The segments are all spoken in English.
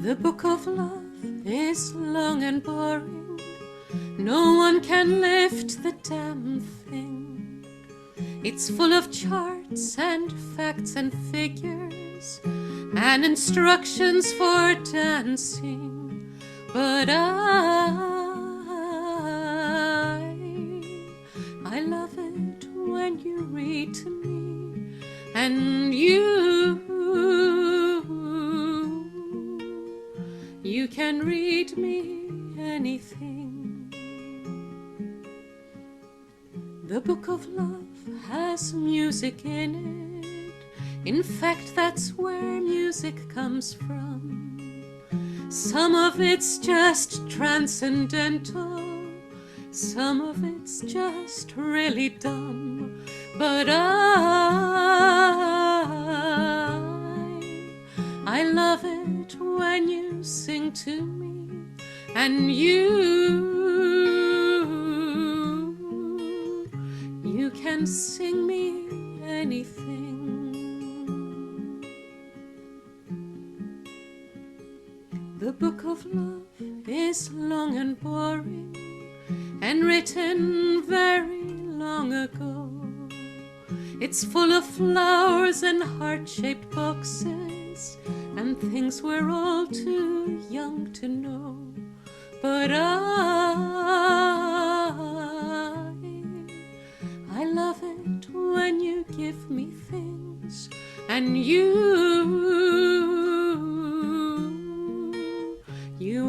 The book of love is long and boring. No one can lift the damn thing. It's full of charts and facts and figures and instructions for dancing. But I love it when you read to me, and you can read me anything. The book of love has music in it. In fact, that's where music comes from. Some of it's just transcendental, some of it's just really dumb. But I love it when you sing to me, and you can sing me anything. The book of love is long and boring and written very long ago. It's full of flowers and heart-shaped boxes and things we're all too young to know. But I love it when you give me things, and you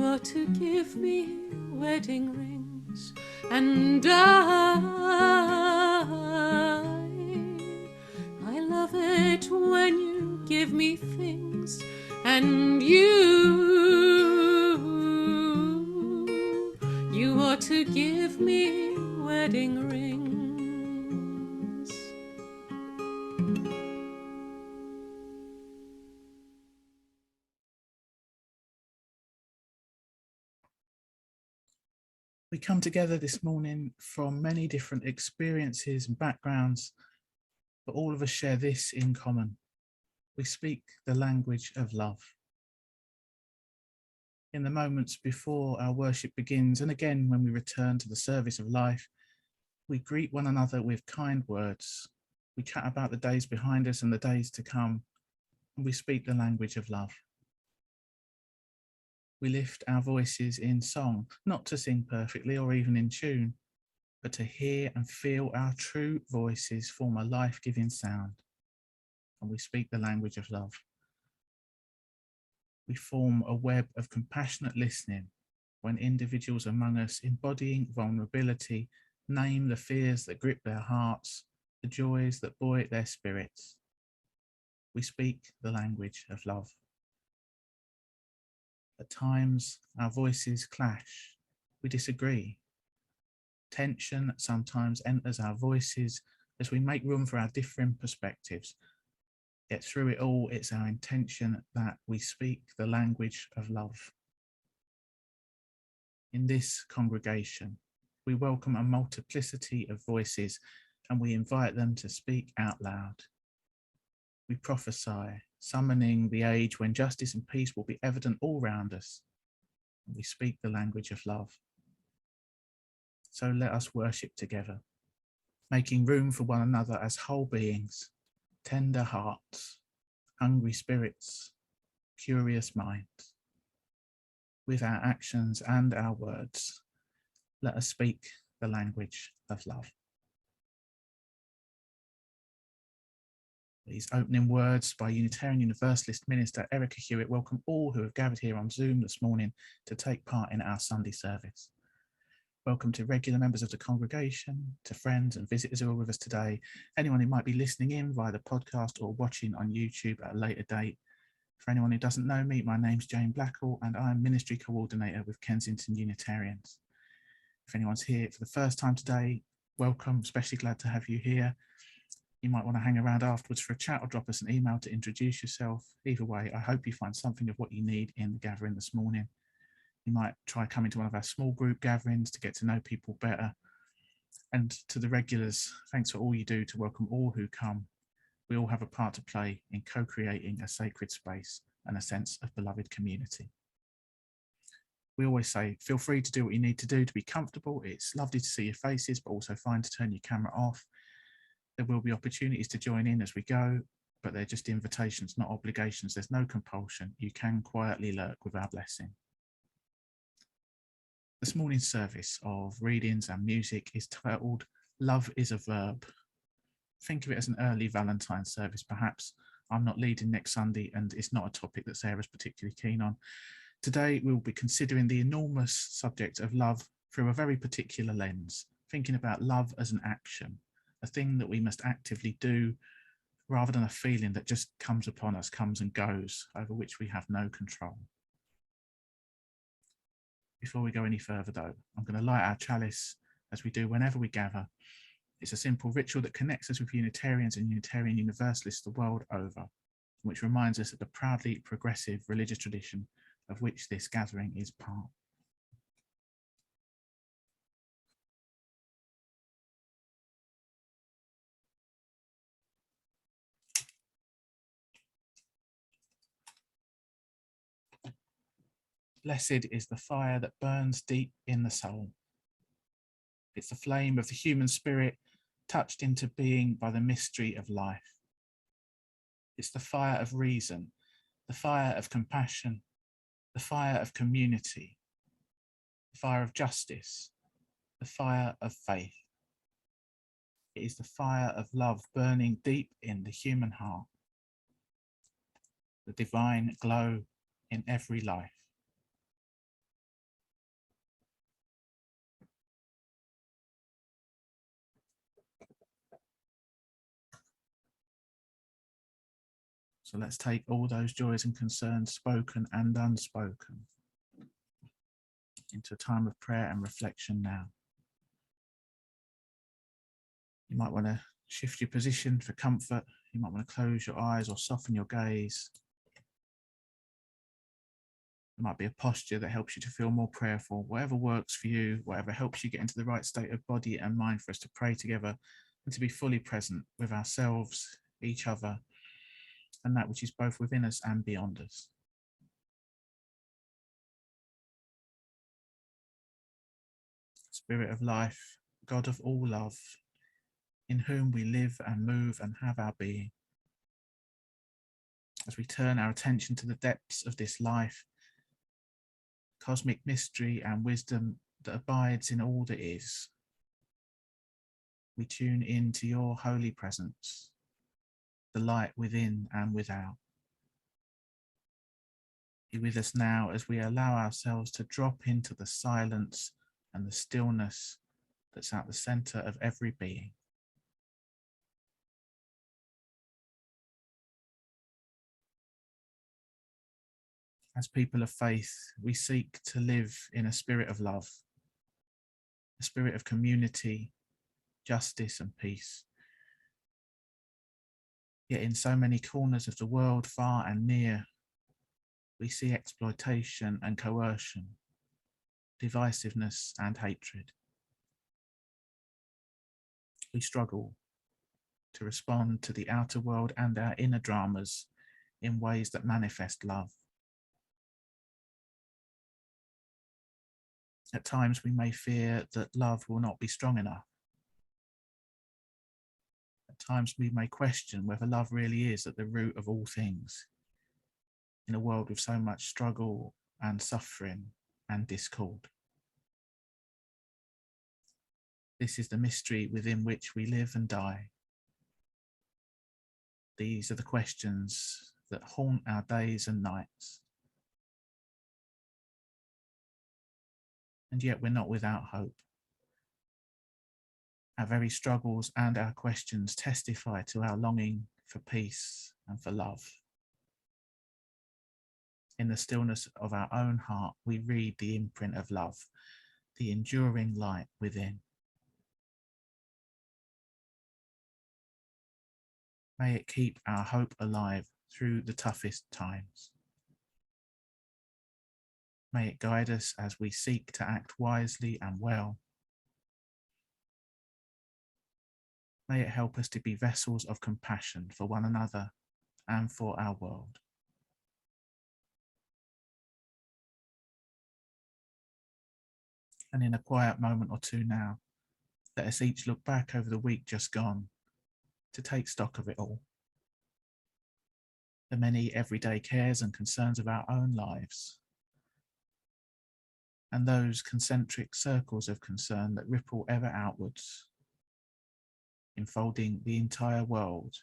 ought to give me wedding rings. And I love it when you give me things, and you ought to give me wedding rings. We come together this morning from many different experiences and backgrounds, but all of us share this in common. We speak the language of love. In the moments before our worship begins, and again when we return to the service of life, we greet one another with kind words. We chat about the days behind us and the days to come, and we speak the language of love. We lift our voices in song, not to sing perfectly or even in tune, but to hear and feel our true voices form a life-giving sound. And we speak the language of love. We form a web of compassionate listening when individuals among us embodying vulnerability name the fears that grip their hearts, the joys that buoy their spirits. We speak the language of love. At times, our voices clash. We disagree. Tension sometimes enters our voices as we make room for our differing perspectives. Yet through it all, it's our intention that we speak the language of love. In this congregation, we welcome a multiplicity of voices and we invite them to speak out loud. We prophesy, summoning the age when justice and peace will be evident all round us. And we speak the language of love. So let us worship together, making room for one another as whole beings, tender hearts, hungry spirits, curious minds. With our actions and our words, let us speak the language of love. These opening words by Unitarian Universalist Minister Erica Hewitt welcome all who have gathered here on Zoom this morning to take part in our Sunday service. Welcome to regular members of the congregation, to friends and visitors who are with us today, anyone who might be listening in via the podcast or watching on YouTube at a later date. For anyone who doesn't know me, my name's Jane Blackall and I'm Ministry Coordinator with Kensington Unitarians. If anyone's here for the first time today, welcome, especially glad to have you here. You might want to hang around afterwards for a chat or drop us an email to introduce yourself. Either way, I hope you find something of what you need in the gathering this morning. You might try coming to one of our small group gatherings to get to know people better. And to the regulars, thanks for all you do to welcome all who come. We all have a part to play in co-creating a sacred space and a sense of beloved community. We always say, feel free to do what you need to do to be comfortable. It's lovely to see your faces, but also fine to turn your camera off. There will be opportunities to join in as we go, but they're just invitations, not obligations. There's no compulsion. You can quietly lurk with our blessing. This morning's service of readings and music is titled Love is a Verb. Think of it as an early Valentine's service, perhaps. I'm not leading next Sunday, and it's not a topic that Sarah's particularly keen on. Today, we'll be considering the enormous subject of love through a very particular lens, thinking about love as an action, a thing that we must actively do, rather than a feeling that just comes upon us, comes and goes, over which we have no control. Before we go any further, though, I'm going to light our chalice as we do whenever we gather. It's a simple ritual that connects us with Unitarians and Unitarian Universalists the world over, which reminds us of the proudly progressive religious tradition of which this gathering is part. Blessed is the fire that burns deep in the soul. It's the flame of the human spirit touched into being by the mystery of life. It's the fire of reason, the fire of compassion, the fire of community, the fire of justice, the fire of faith. It is the fire of love burning deep in the human heart, the divine glow in every life. So let's take all those joys and concerns, spoken and unspoken, into a time of prayer and reflection now. You might want to shift your position for comfort. You might want to close your eyes or soften your gaze. It might be a posture that helps you to feel more prayerful. Whatever works for you, whatever helps you get into the right state of body and mind for us to pray together and to be fully present with ourselves, each other, and that which is both within us and beyond us. Spirit of life, God of all love, in whom we live and move and have our being. As we turn our attention to the depths of this life, cosmic mystery and wisdom that abides in all that is, we tune in to your holy presence, the light within and without. Be with us now as we allow ourselves to drop into the silence and the stillness that's at the center of every being. As people of faith, we seek to live in a spirit of love, a spirit of community, justice and peace. Yet in so many corners of the world, far and near, we see exploitation and coercion, divisiveness and hatred. We struggle to respond to the outer world and our inner dramas in ways that manifest love. At times we may fear that love will not be strong enough. At times we may question whether love really is at the root of all things in a world with so much struggle and suffering and discord. This is the mystery within which we live and die. These are the questions that haunt our days and nights. And yet we're not without hope. Our very struggles and our questions testify to our longing for peace and for love. In the stillness of our own heart, we read the imprint of love, the enduring light within. May it keep our hope alive through the toughest times. May it guide us as we seek to act wisely and well. May it help us to be vessels of compassion for one another and for our world. And in a quiet moment or two now, let us each look back over the week just gone to take stock of it all. The many everyday cares and concerns of our own lives, and those concentric circles of concern that ripple ever outwards, enfolding the entire world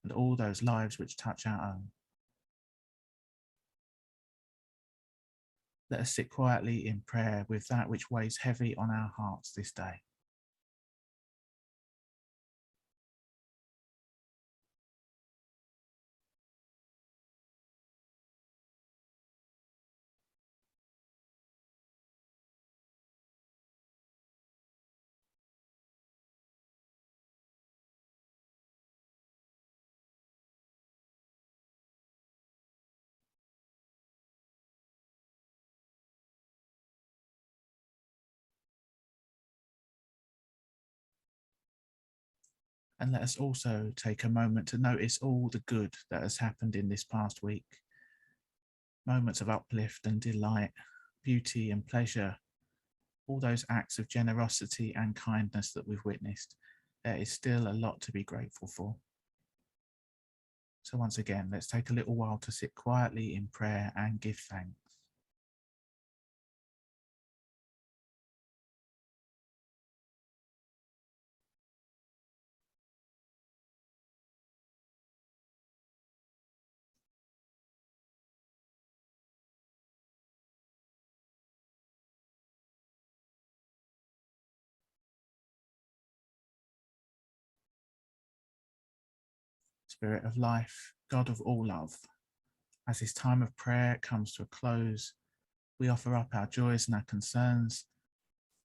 and all those lives which touch our own. Let us sit quietly in prayer with that which weighs heavy on our hearts this day. And let us also take a moment to notice all the good that has happened in this past week. Moments of uplift and delight, beauty and pleasure, all those acts of generosity and kindness that we've witnessed. There is still a lot to be grateful for. So once again, let's take a little while to sit quietly in prayer and give thanks. Spirit of life, God of all love, as this time of prayer comes to a close, we offer up our joys and our concerns,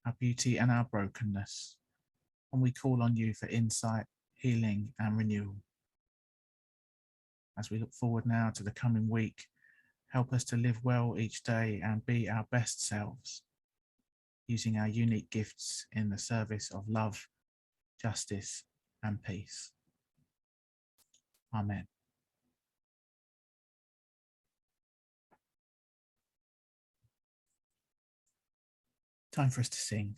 our beauty and our brokenness, and we call on you for insight, healing and renewal. As we look forward now to the coming week, help us to live well each day and be our best selves, using our unique gifts in the service of love, justice and peace. Amen. Time for us to sing.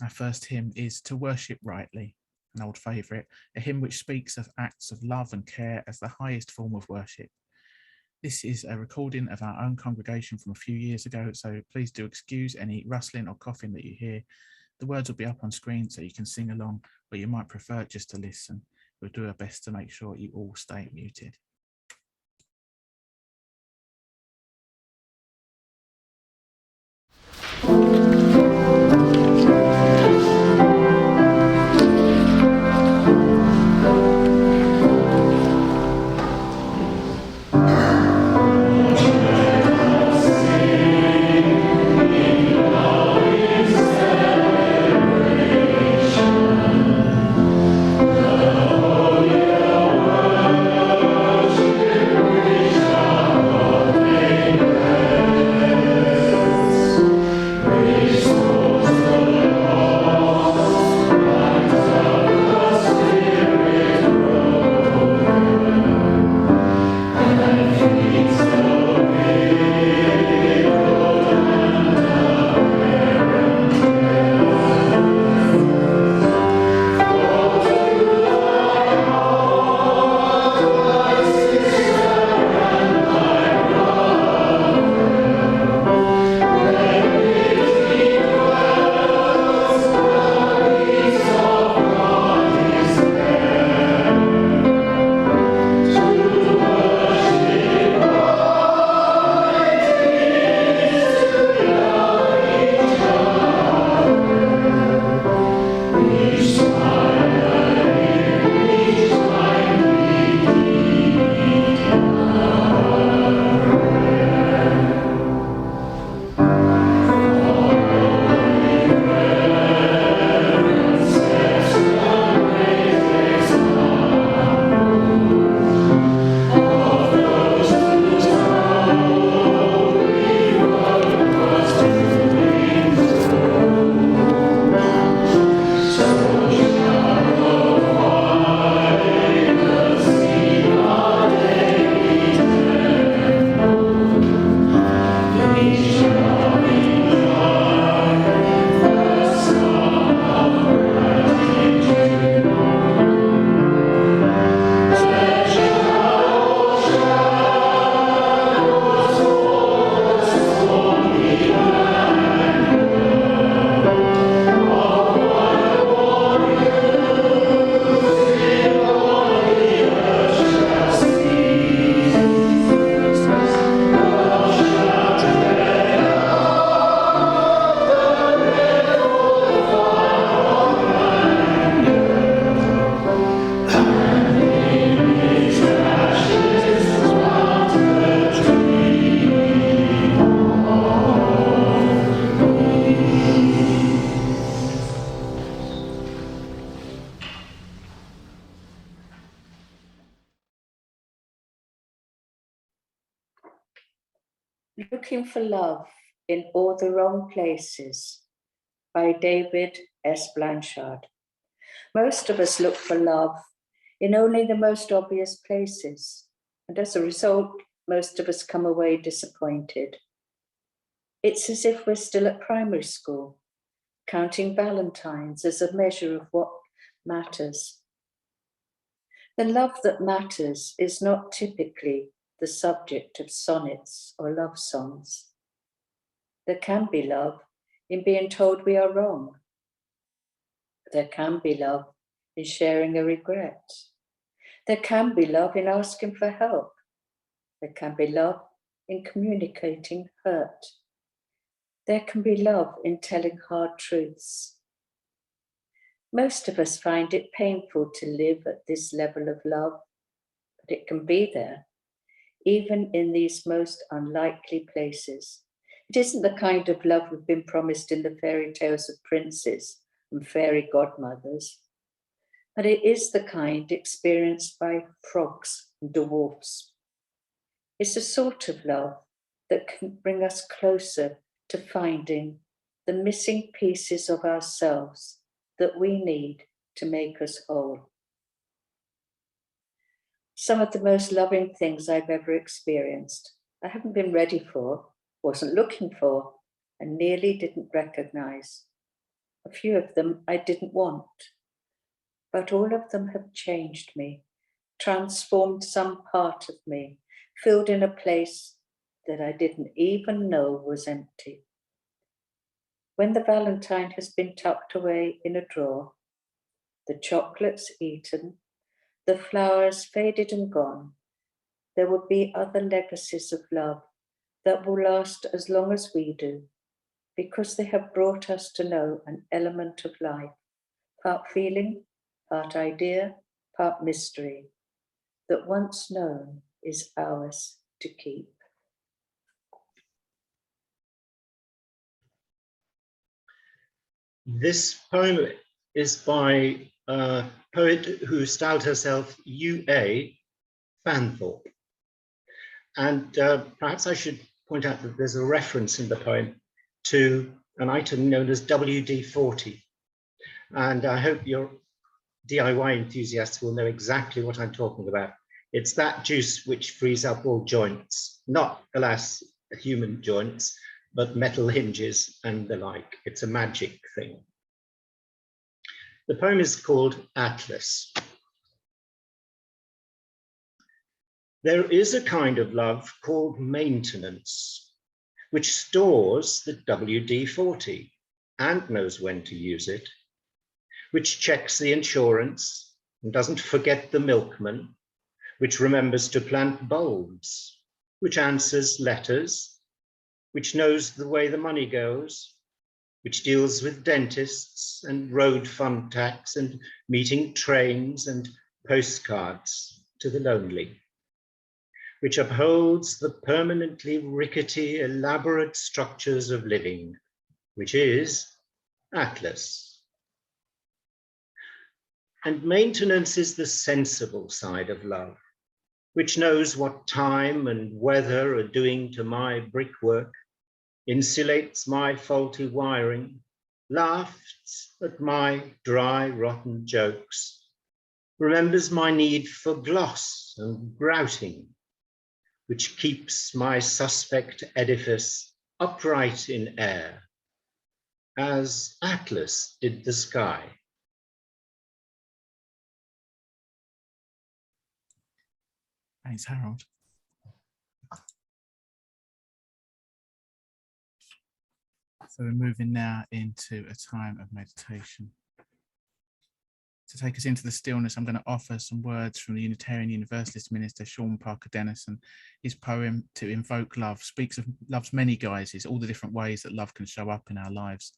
Our first hymn is To Worship Rightly, an old favourite, a hymn which speaks of acts of love and care as the highest form of worship. This is a recording of our own congregation from a few years ago, so please do excuse any rustling or coughing that you hear. The words will be up on screen so you can sing along, but you might prefer just to listen. We'll do our best to make sure you all stay muted. Looking for Love in All the Wrong Places by David S. Blanchard. Most of us look for love in only the most obvious places, and as a result, most of us come away disappointed. It's as if we're still at primary school, counting Valentines as a measure of what matters. The love that matters is not typically the subject of sonnets or love songs. There can be love in being told we are wrong. There can be love in sharing a regret. There can be love in asking for help. There can be love in communicating hurt. There can be love in telling hard truths. Most of us find it painful to live at this level of love, but it can be there, even in these most unlikely places. It isn't the kind of love we've been promised in the fairy tales of princes and fairy godmothers, but it is the kind experienced by frogs and dwarfs. It's a sort of love that can bring us closer to finding the missing pieces of ourselves that we need to make us whole. Some of the most loving things I've ever experienced, I haven't been ready for, wasn't looking for, and nearly didn't recognize. A few of them I didn't want, but all of them have changed me, transformed some part of me, filled in a place that I didn't even know was empty. When the Valentine has been tucked away in a drawer, the chocolates eaten, the flowers faded and gone, there will be other legacies of love that will last as long as we do, because they have brought us to know an element of life, part feeling, part idea, part mystery, that once known is ours to keep. This poem is by a poet who styled herself U.A. Fanthorpe. And perhaps I should point out that there's a reference in the poem to an item known as WD-40. And I hope your DIY enthusiasts will know exactly what I'm talking about. It's that juice which frees up all joints, not, alas, human joints, but metal hinges and the like. It's a magic thing. The poem is called Atlas. There is a kind of love called maintenance, which stores the WD-40 and knows when to use it, which checks the insurance and doesn't forget the milkman, which remembers to plant bulbs, which answers letters, which knows the way the money goes, which deals with dentists and road fund tax and meeting trains and postcards to the lonely, which upholds the permanently rickety, elaborate structures of living, which is Atlas. And maintenance is the sensible side of love, which knows what time and weather are doing to my brickwork, insulates my faulty wiring, laughs at my dry, rotten jokes, remembers my need for gloss and grouting, which keeps my suspect edifice upright in air, as Atlas did the sky. Thanks, Harold. So we're moving now into a time of meditation. To take us into the stillness, I'm going to offer some words from the Unitarian Universalist minister, Sean Parker Dennison. His poem, To Invoke Love, speaks of love's many guises, all the different ways that love can show up in our lives,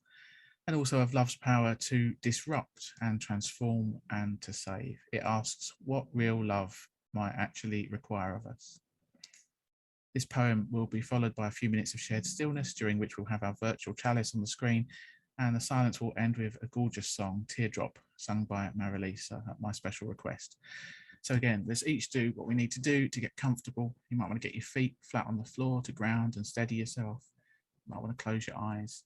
and also of love's power to disrupt and transform and to save. It asks what real love might actually require of us. This poem will be followed by a few minutes of shared stillness, during which we'll have our virtual chalice on the screen, and the silence will end with a gorgeous song, Teardrop, sung by Marilisa at my special request. So again, let's each do what we need to do to get comfortable. You might want to get your feet flat on the floor to ground and steady yourself. You might want to close your eyes.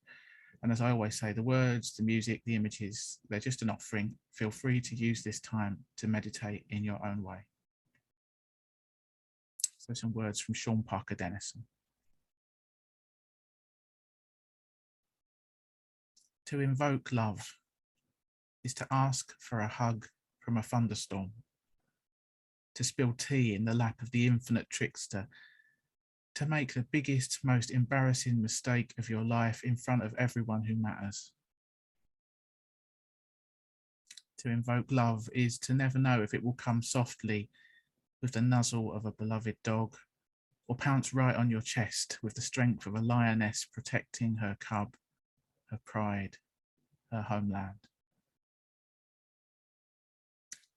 And as I always say, the words, the music, the images, they're just an offering. Feel free to use this time to meditate in your own way. So some words from Sean Parker Dennison. To invoke love is to ask for a hug from a thunderstorm, to spill tea in the lap of the infinite trickster, to make the biggest, most embarrassing mistake of your life in front of everyone who matters. To invoke love is to never know if it will come softly with the nuzzle of a beloved dog, or pounce right on your chest with the strength of a lioness protecting her cub, her pride, her homeland.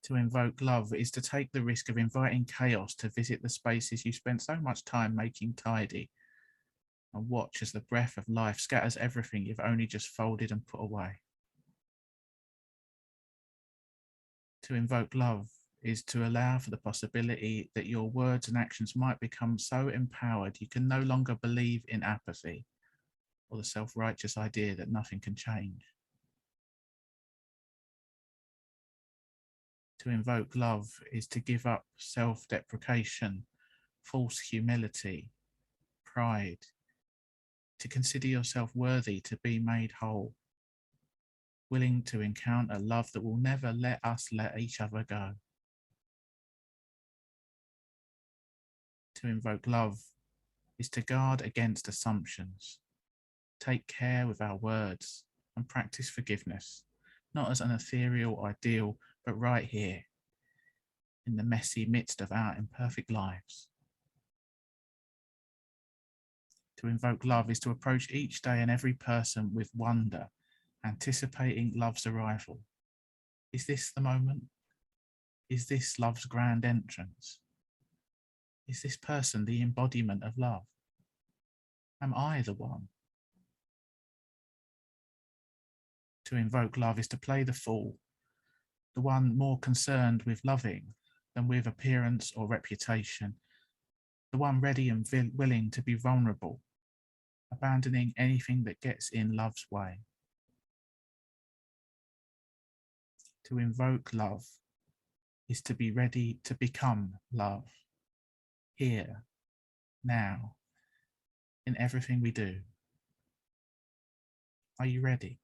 To invoke love is to take the risk of inviting chaos to visit the spaces you spent so much time making tidy, and watch as the breath of life scatters everything you've only just folded and put away. To invoke love is to allow for the possibility that your words and actions might become so empowered you can no longer believe in apathy or the self-righteous idea that nothing can change. To invoke love is to give up self-deprecation, false humility, pride, to consider yourself worthy to be made whole, willing to encounter love that will never let us let each other go. To invoke love is to guard against assumptions, take care with our words, and practice forgiveness, not as an ethereal ideal, but right here, in the messy midst of our imperfect lives. To invoke love is to approach each day and every person with wonder, anticipating love's arrival. Is this the moment? Is this love's grand entrance? Is this person the embodiment of love? Am I the one? To invoke love is to play the fool, the one more concerned with loving than with appearance or reputation, the one ready and willing to be vulnerable, abandoning anything that gets in love's way. To invoke love is to be ready to become love, here, now, in everything we do. Are you ready?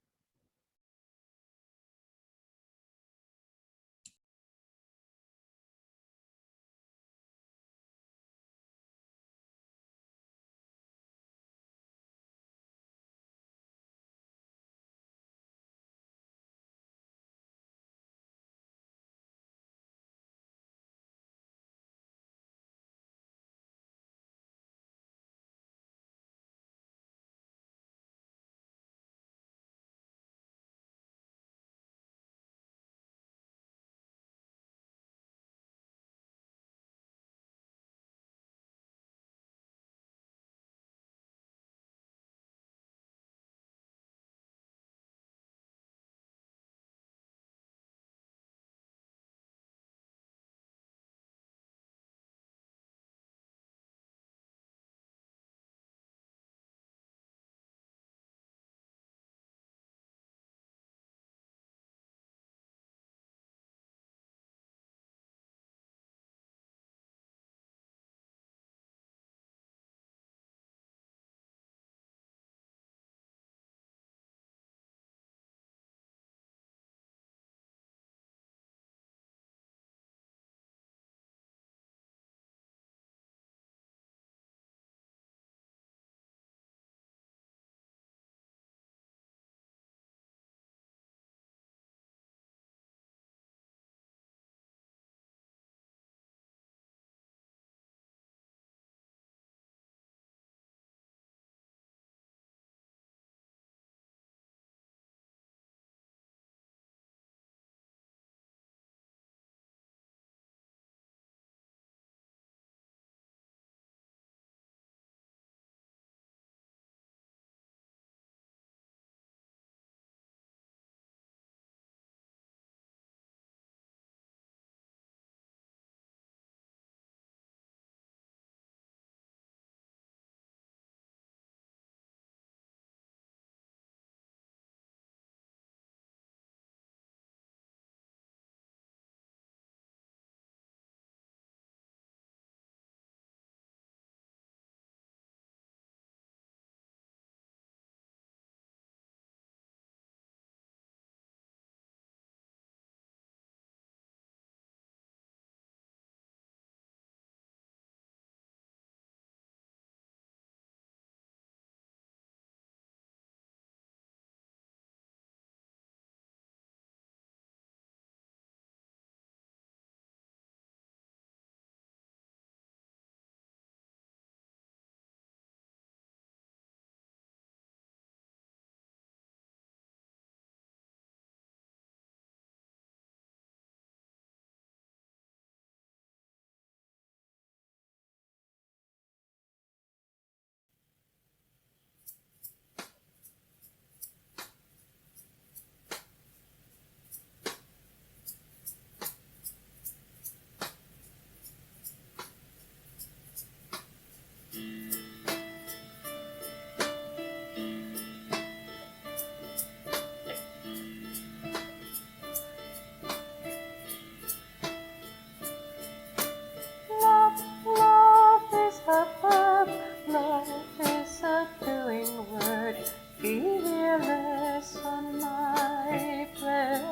love is a doing word, fearless on my breath.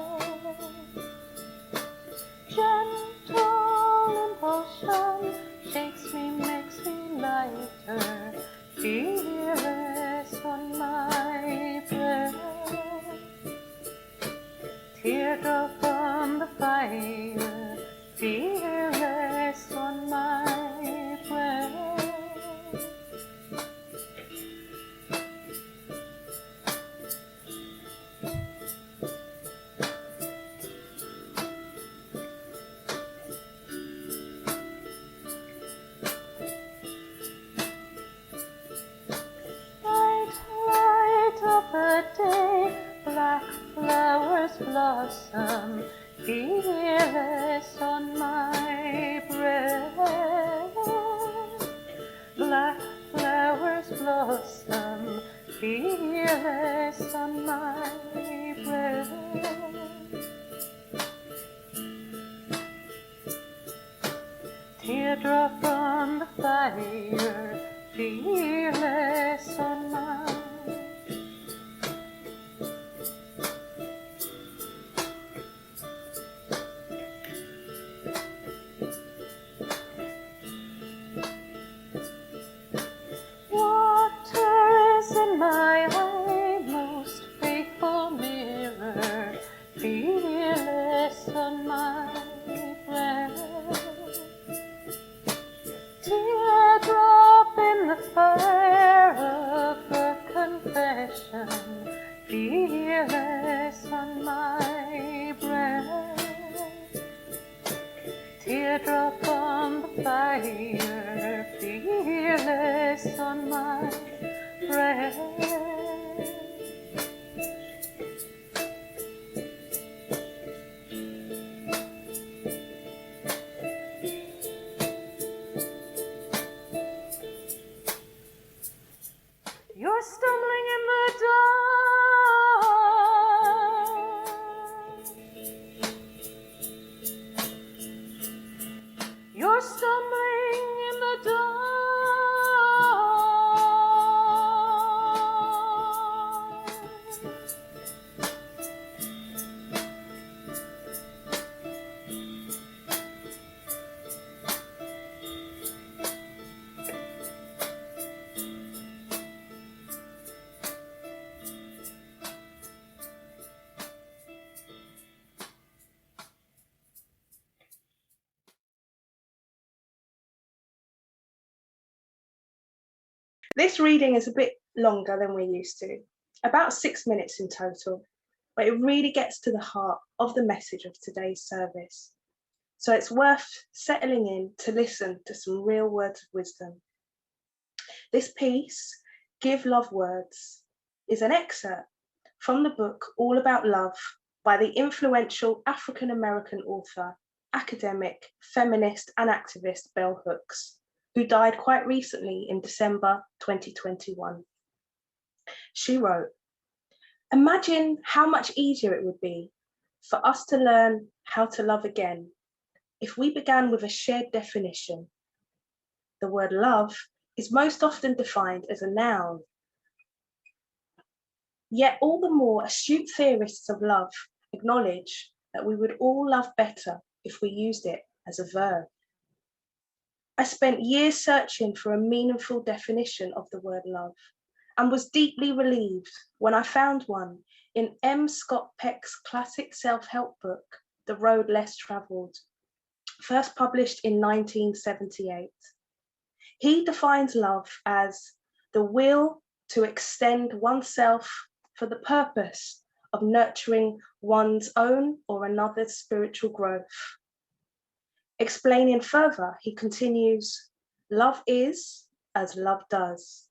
Gentle impulsion shakes me, makes me lighter, fearless on my breath. Teardrop on the fire, fearless on my breath. Light of the day, black flowers blossom, fearless on my breath. Black flowers blossom, fearless on my breath. Teardrop on the fire, fearless on my breath. My eye, most faithful mirror, fearless on my breath. Teardrop in the fire of her confession, fearless on my breath. Teardrop on the fire, fearless on my breath. You're stumbling in the dark. You're stumbling in the dark. This reading is a bit longer than we're used to, about 6 minutes in total, but it really gets to the heart of the message of today's service. So it's worth settling in to listen to some real words of wisdom. This piece, Give Love Words, is an excerpt from the book All About Love by the influential African-American author, academic, feminist and activist Bell Hooks, who died quite recently in December 2021. She wrote, "Imagine how much easier it would be for us to learn how to love again if we began with a shared definition. The word love is most often defined as a noun. Yet all the more astute theorists of love acknowledge that we would all love better if we used it as a verb. I spent years searching for a meaningful definition of the word love and was deeply relieved when I found one in M. Scott Peck's classic self-help book, The Road Less Traveled, first published in 1978. He defines love as the will to extend oneself for the purpose of nurturing one's own or another's spiritual growth. Explaining further, he continues, love is as love does.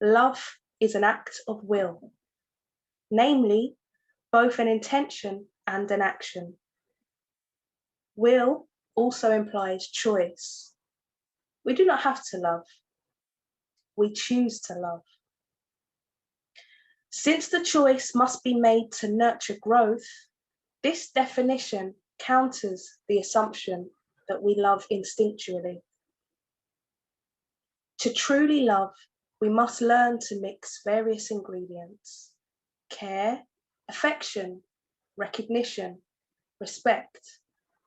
Love is an act of will, namely, both an intention and an action. Will also implies choice. We do not have to love. We choose to love. Since the choice must be made to nurture growth, this definition counters the assumption that we love instinctually. To truly love, we must learn to mix various ingredients: care, affection, recognition, respect,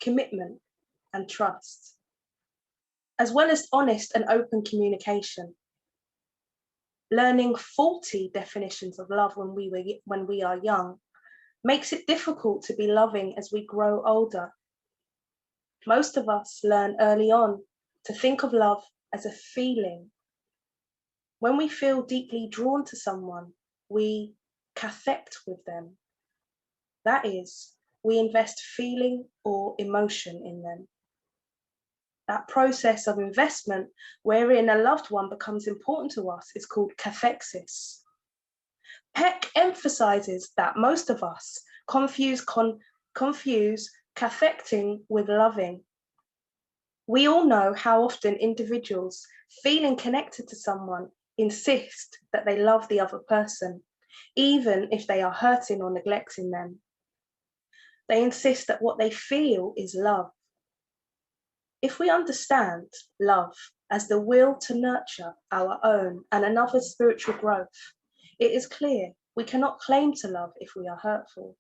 commitment, and trust, as well as honest and open communication. Learning faulty definitions of love when we are young makes it difficult to be loving as we grow older. Most of us learn early on to think of love as a feeling. When we feel deeply drawn to someone, we cathect with them. That is, we invest feeling or emotion in them. That process of investment wherein a loved one becomes important to us is called cathexis. Peck emphasizes that most of us confuse cathecting with loving. We all know how often individuals feeling connected to someone insist that they love the other person, even if they are hurting or neglecting them. They insist that what they feel is love. If we understand love as the will to nurture our own and another's spiritual growth, it is clear we cannot claim to love if we are hurtful.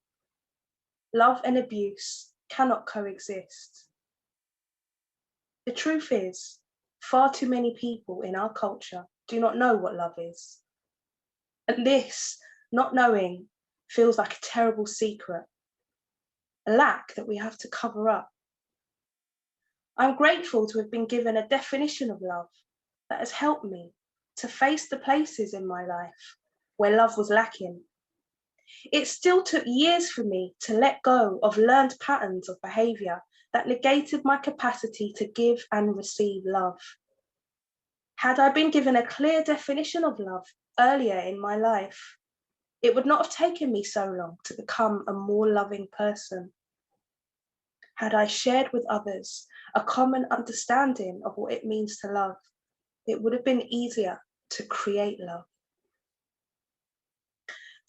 Love and abuse cannot coexist. The truth is, far too many people in our culture do not know what love is. And this, not knowing, feels like a terrible secret, a lack that we have to cover up. I'm grateful to have been given a definition of love that has helped me to face the places in my life where love was lacking. It still took years for me to let go of learned patterns of behavior that negated my capacity to give and receive love. Had I been given a clear definition of love earlier in my life, it would not have taken me so long to become a more loving person. Had I shared with others a common understanding of what it means to love, it would have been easier to create love.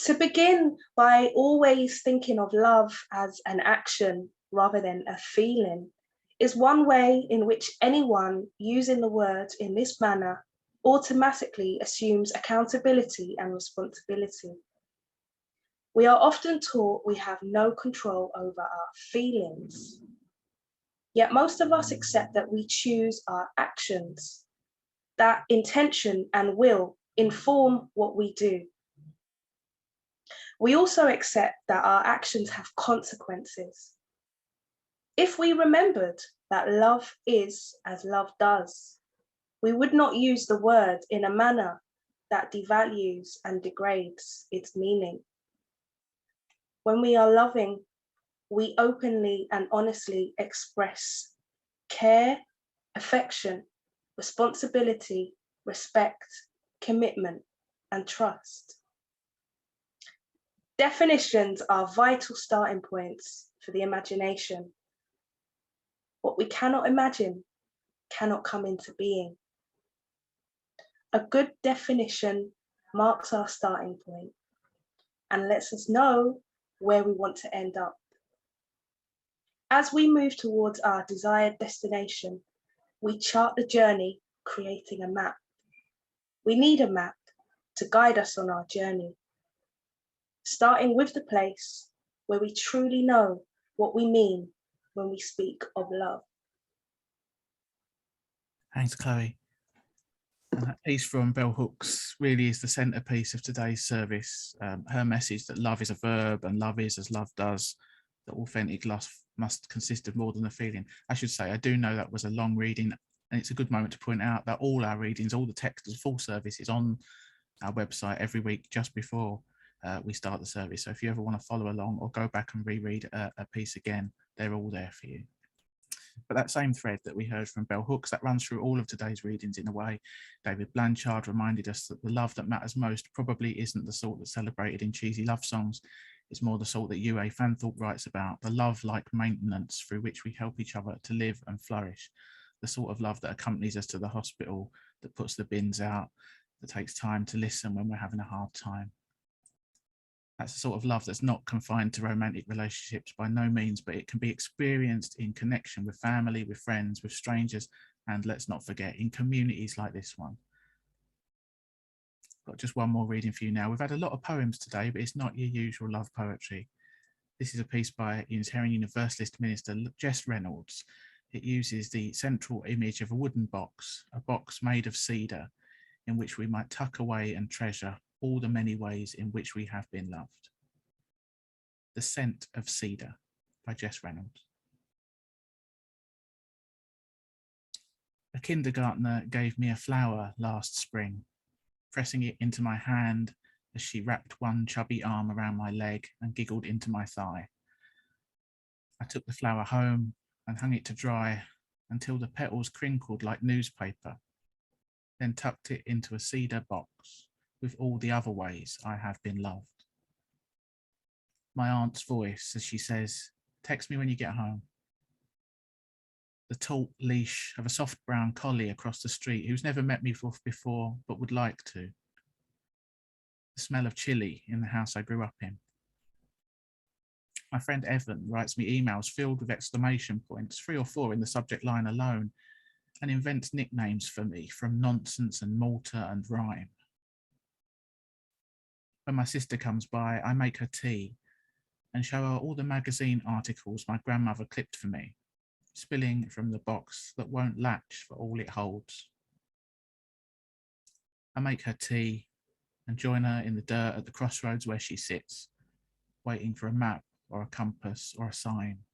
To begin by always thinking of love as an action rather than a feeling is one way in which anyone using the word in this manner automatically assumes accountability and responsibility. We are often taught we have no control over our feelings. Yet most of us accept that we choose our actions, that intention and will inform what we do. We also accept that our actions have consequences. If we remembered that love is as love does, we would not use the word in a manner that devalues and degrades its meaning. When we are loving, we openly and honestly express care, affection, responsibility, respect, commitment, and trust. Definitions are vital starting points for the imagination. What we cannot imagine cannot come into being. A good definition marks our starting point and lets us know where we want to end up. As we move towards our desired destination, we chart the journey, creating a map. We need a map to guide us on our journey, starting with the place where we truly know what we mean when we speak of love. Thanks, Chloe. And that piece from Bell Hooks really is the centerpiece of today's service. Her message that love is a verb and love is as love does, that authentic love must consist of more than a feeling. I should say, I do know that was a long reading, and it's a good moment to point out that all our readings, all the text, the full service is on our website every week just before we start the service. So if you ever want to follow along or go back and reread a piece again, they're all there for you. But that same thread that we heard from Bell Hooks, that runs through all of today's readings in a way. David Blanchard reminded us that the love that matters most probably isn't the sort that's celebrated in cheesy love songs. It's more the sort that UA Fanthorpe writes about, the love like maintenance through which we help each other to live and flourish, the sort of love that accompanies us to the hospital, that puts the bins out, that takes time to listen when we're having a hard time. That's the sort of love that's not confined to romantic relationships by no means, but it can be experienced in connection with family, with friends, with strangers, and let's not forget, in communities like this one. Got just one more reading for you now. We've had a lot of poems today, but it's not your usual love poetry. This is a piece by Unitarian Universalist minister Jess Reynolds. It uses the central image of a wooden box, a box made of cedar, in which we might tuck away and treasure all the many ways in which we have been loved. The Scent of Cedar by Jess Reynolds. A kindergartner gave me a flower last spring, pressing it into my hand as she wrapped one chubby arm around my leg and giggled into my thigh. I took the flower home and hung it to dry until the petals crinkled like newspaper, then tucked it into a cedar box with all the other ways I have been loved. My aunt's voice as she says, "Text me when you get home." The taut leash of a soft brown collie across the street who's never met me before but would like to. The smell of chili in the house I grew up in. My friend Evan writes me emails filled with exclamation points, 3 or 4 in the subject line alone, and invents nicknames for me from nonsense and mortar and rhyme. When my sister comes by, I make her tea and show her all the magazine articles my grandmother clipped for me, spilling from the box that won't latch for all it holds. I make her tea and join her in the dirt at the crossroads where she sits, waiting for a map or a compass or a sign.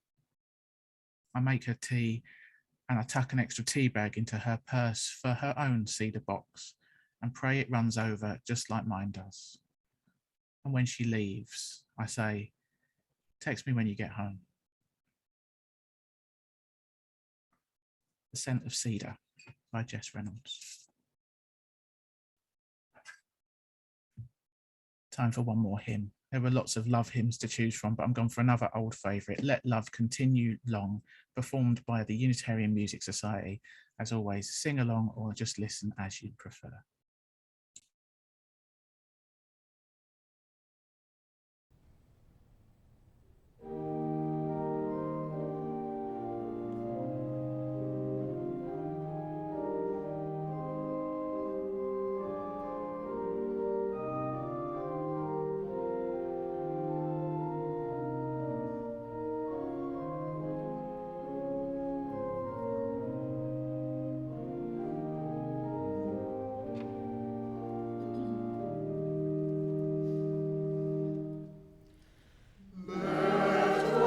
I make her tea and I tuck an extra tea bag into her purse for her own cedar box and pray it runs over just like mine does. And when she leaves, I say, "Text me when you get home." The Scent of Cedar by Jess Reynolds. Time for one more hymn. There were lots of love hymns to choose from, but I'm going for another old favourite, Let Love Continue Long, performed by the Unitarian Music Society. As always, sing along or just listen as you prefer. Let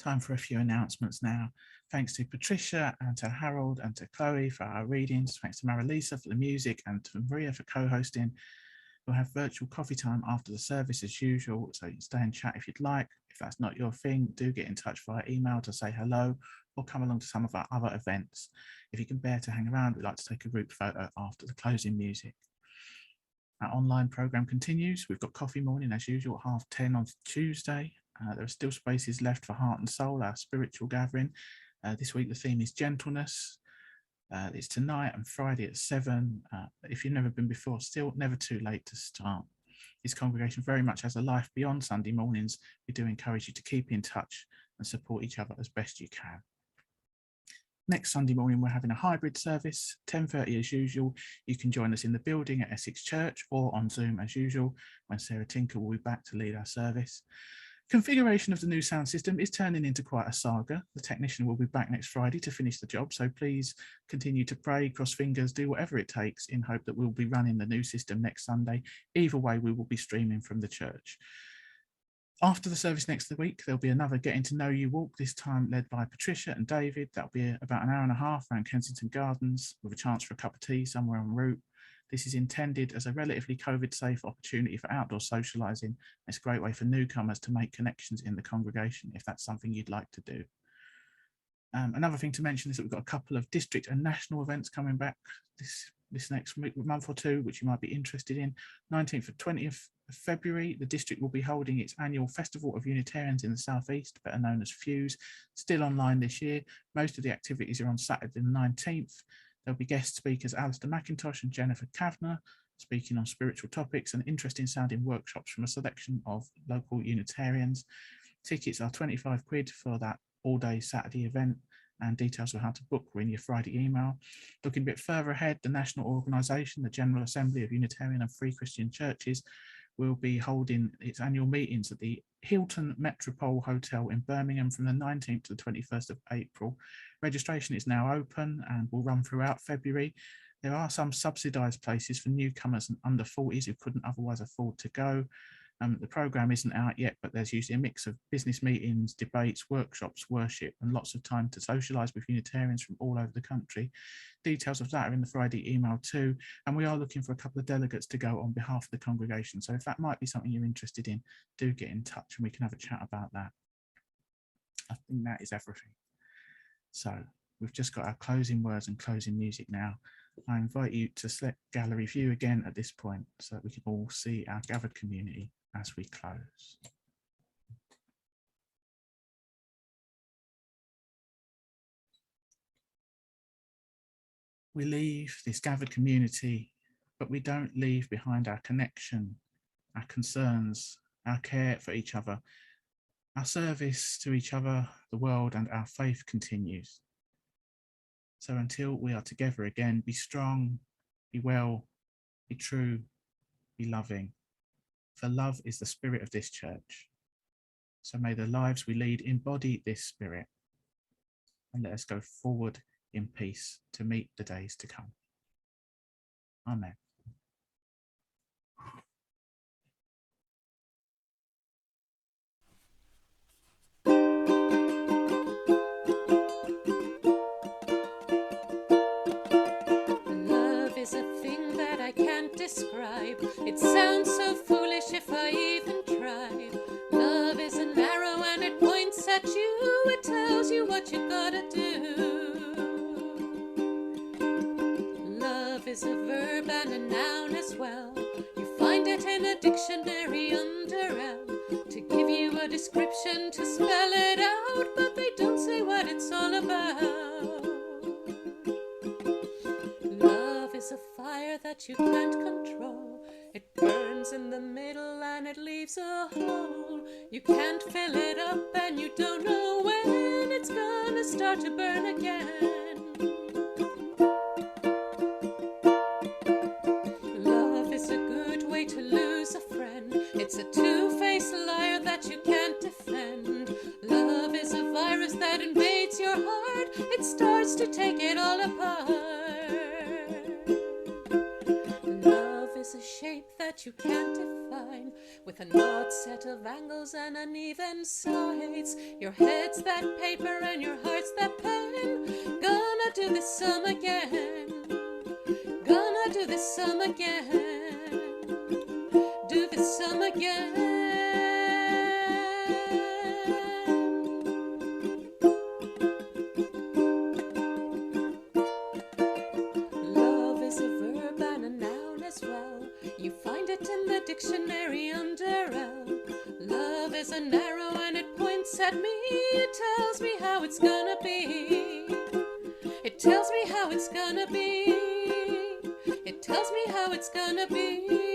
Time for a few announcements now. Thanks to Patricia and to Harold and to Chloe for our readings. Thanks to Marilisa for the music and to Maria for co-hosting. We'll have virtual coffee time after the service as usual, so you can stay and chat if you'd like. If that's not your thing, do get in touch via email to say hello or come along to some of our other events. If you can bear to hang around, we'd like to take a group photo after the closing music. Our online programme continues. We've got coffee morning as usual at 10:30 on Tuesday. There are still spaces left for Heart and Soul, our spiritual gathering. This week the theme is gentleness. It's tonight and Friday at 7. If you've never been before, still never too late to start. This congregation very much has a life beyond Sunday mornings. We do encourage you to keep in touch and support each other as best you can. Next Sunday morning, we're having a hybrid service, 10:30 as usual. You can join us in the building at Essex Church or on Zoom as usual, when Sarah Tinker will be back to lead our service. Configuration of the new sound system is turning into quite a saga. The technician will be back next Friday to finish the job, so please continue to pray, cross fingers, do whatever it takes in hope that we'll be running the new system next Sunday. Either way, we will be streaming from the church. After the service next week, there'll be another Getting to Know You walk, this time led by Patricia and David. That'll be about an hour and a half around Kensington Gardens with a chance for a cup of tea somewhere en route. This is intended as a relatively COVID-safe opportunity for outdoor socialising. It's a great way for newcomers to make connections in the congregation if that's something you'd like to do. Another thing to mention is that we've got a couple of district and national events coming back this next month or two, which you might be interested in. 19th and 20th of February, the district will be holding its annual Festival of Unitarians in the South East, better known as Fuse, still online this year. Most of the activities are on Saturday the 19th. There'll be guest speakers Alistair McIntosh and Jennifer Kavanagh speaking on spiritual topics and interesting sounding workshops from a selection of local Unitarians. Tickets are £25 for that all-day Saturday event, and details of how to book were in your Friday email. Looking a bit further ahead, the national organisation, the General Assembly of Unitarian and Free Christian Churches, will be holding its annual meetings at the Hilton Metropole Hotel in Birmingham from the 19th to the 21st of April. Registration is now open and will run throughout February. There are some subsidised places for newcomers and under 40s who couldn't otherwise afford to go. The programme isn't out yet, but there's usually a mix of business meetings, debates, workshops, worship, and lots of time to socialise with Unitarians from all over the country. Details of that are in the Friday email too, and we are looking for a couple of delegates to go on behalf of the congregation. So if that might be something you're interested in, do get in touch and we can have a chat about that. I think that is everything. So we've just got our closing words and closing music now. I invite you to select gallery view again at this point so that we can all see our gathered community as we close. We leave this gathered community, but we don't leave behind our connection, our concerns, our care for each other. Our service to each other, the world, and our faith continues. So until we are together again, be strong, be well, be true, be loving. For love is the spirit of this church. So may the lives we lead embody this spirit, and let us go forward in peace to meet the days to come. Amen. Love is a thing that I can't describe. It sounds so foolish if I even try. Love is an arrow and it points at you. It tells you what you gotta do. Love is a verb and a noun as well. You find it in a dictionary under L. To give you a description, to spell it out, but they don't say what it's all about. Love is a fire that you can't control. It burns in the middle and it leaves a hole. You can't fill it up and you don't know when it's gonna start to burn again. Love is a good way to lose a friend. It's a two-faced liar that you can't defend. Love is a virus that invades your heart. It starts to take it all apart. Love is a shape that you can't define. spine, with an odd set of angles and uneven sides. Your head's that paper and your heart's that pen. Gonna do this some again. Gonna do this some again. Do this some again. Love is a verb and a noun as well. You find it in the dictionary under L. Love is an arrow and it points at me. It tells me how it's gonna be. It tells me how it's gonna be. It tells me how it's gonna be.